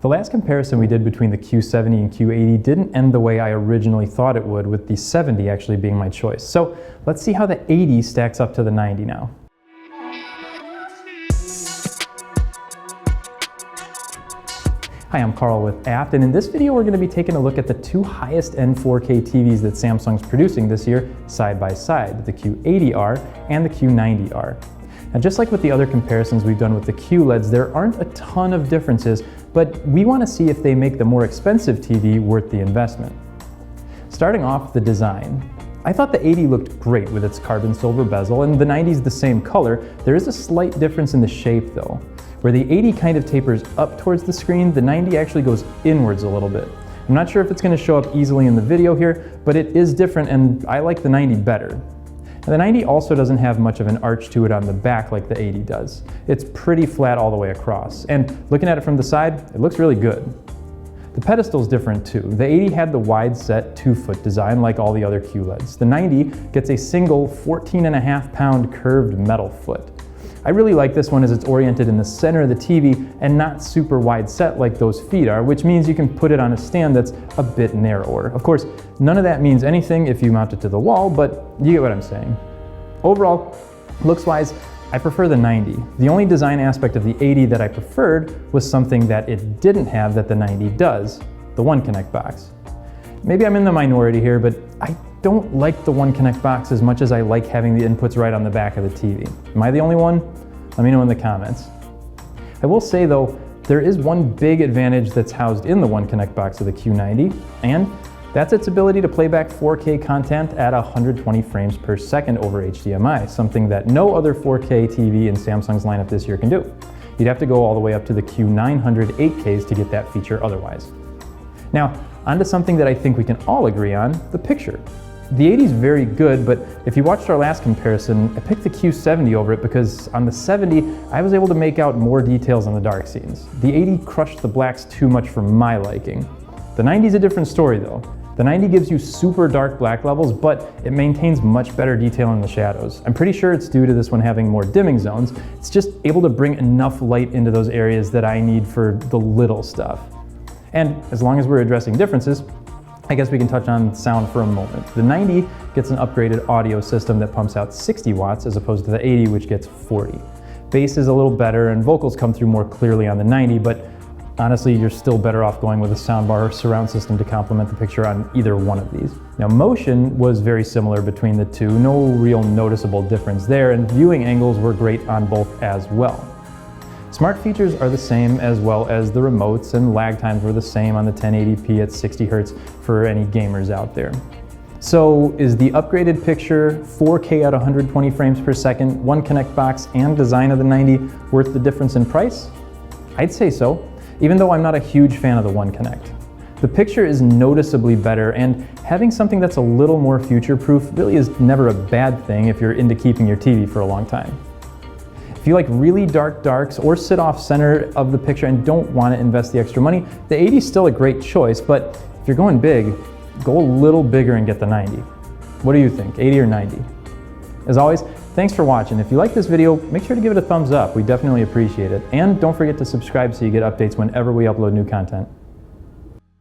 The last comparison we did between the Q70 and Q80 didn't end the way I originally thought it would, with the 70 actually being my choice. So let's see how the 80 stacks up to the 90 now. Hi, I'm Carl with Apt, and in this video we're going to be taking a look at the two highest end 4K TVs that Samsung's producing this year side by side, the Q80R and the Q90R. Now, just like with the other comparisons we've done with the QLEDs, there aren't a ton of differences, but we want to see if they make the more expensive TV worth the investment. Starting off, the design. I thought the 80 looked great with its carbon silver bezel, and the 90 is the same color. There is a slight difference in the shape though. Where the 80 kind of tapers up towards the screen, the 90 actually goes inwards a little bit. I'm not sure if it's going to show up easily in the video here, but it is different and I like the 90 better. And the 90 also doesn't have much of an arch to it on the back like the 80 does. It's pretty flat all the way across, and looking at it from the side, it looks really good. The pedestal's different too. The 80 had the wide set 2-foot design like all the other QLEDs. The 90 gets a single 14.5-pound curved metal foot. I really like this one as it's oriented in the center of the TV and not super wide set like those feet are, which means you can put it on a stand that's a bit narrower. Of course, none of that means anything if you mount it to the wall, but you get what I'm saying. Overall, looks-wise, I prefer the 90. The only design aspect of the 80 that I preferred was something that it didn't have that the 90 does, the One Connect box. Maybe I'm in the minority here, but I don't like the One Connect box as much as I like having the inputs right on the back of the TV. Am I the only one? Let me know in the comments. I will say though, there is one big advantage that's housed in the One Connect box of the Q90, and that's its ability to play back 4K content at 120 frames per second over HDMI, something that no other 4K TV in Samsung's lineup this year can do. You'd have to go all the way up to the Q900 8Ks to get that feature otherwise. Now, onto something that I think we can all agree on, the picture. The 80 is very good, but if you watched our last comparison, I picked the Q70 over it because on the 70, I was able to make out more details on the dark scenes. The 80 crushed the blacks too much for my liking. The 90 is a different story though. The 90 gives you super dark black levels, but it maintains much better detail in the shadows. I'm pretty sure it's due to this one having more dimming zones. It's just able to bring enough light into those areas that I need for the little stuff. And as long as we're addressing differences, I guess we can touch on sound for a moment. The 90 gets an upgraded audio system that pumps out 60 watts as opposed to the 80, which gets 40. Bass is a little better and vocals come through more clearly on the 90, but honestly, you're still better off going with a soundbar or surround system to complement the picture on either one of these. Now, motion was very similar between the two, no real noticeable difference there, and viewing angles were great on both as well. Smart features are the same, as well as the remotes, and lag times were the same on the 1080p at 60 Hz for any gamers out there. So is the upgraded picture, 4K at 120 frames per second, One Connect box, and design of the 90 worth the difference in price? I'd say so, even though I'm not a huge fan of the One Connect. The picture is noticeably better, and having something that's a little more future-proof really is never a bad thing if you're into keeping your TV for a long time. If you like really dark darks or sit off center of the picture and don't want to invest the extra money, the 80 is still a great choice, but if you're going big, go a little bigger and get the 90. What do you think, 80 or 90? As always, thanks for watching. If you like this video, make sure to give it a thumbs up. We definitely appreciate it. And don't forget to subscribe so you get updates whenever we upload new content.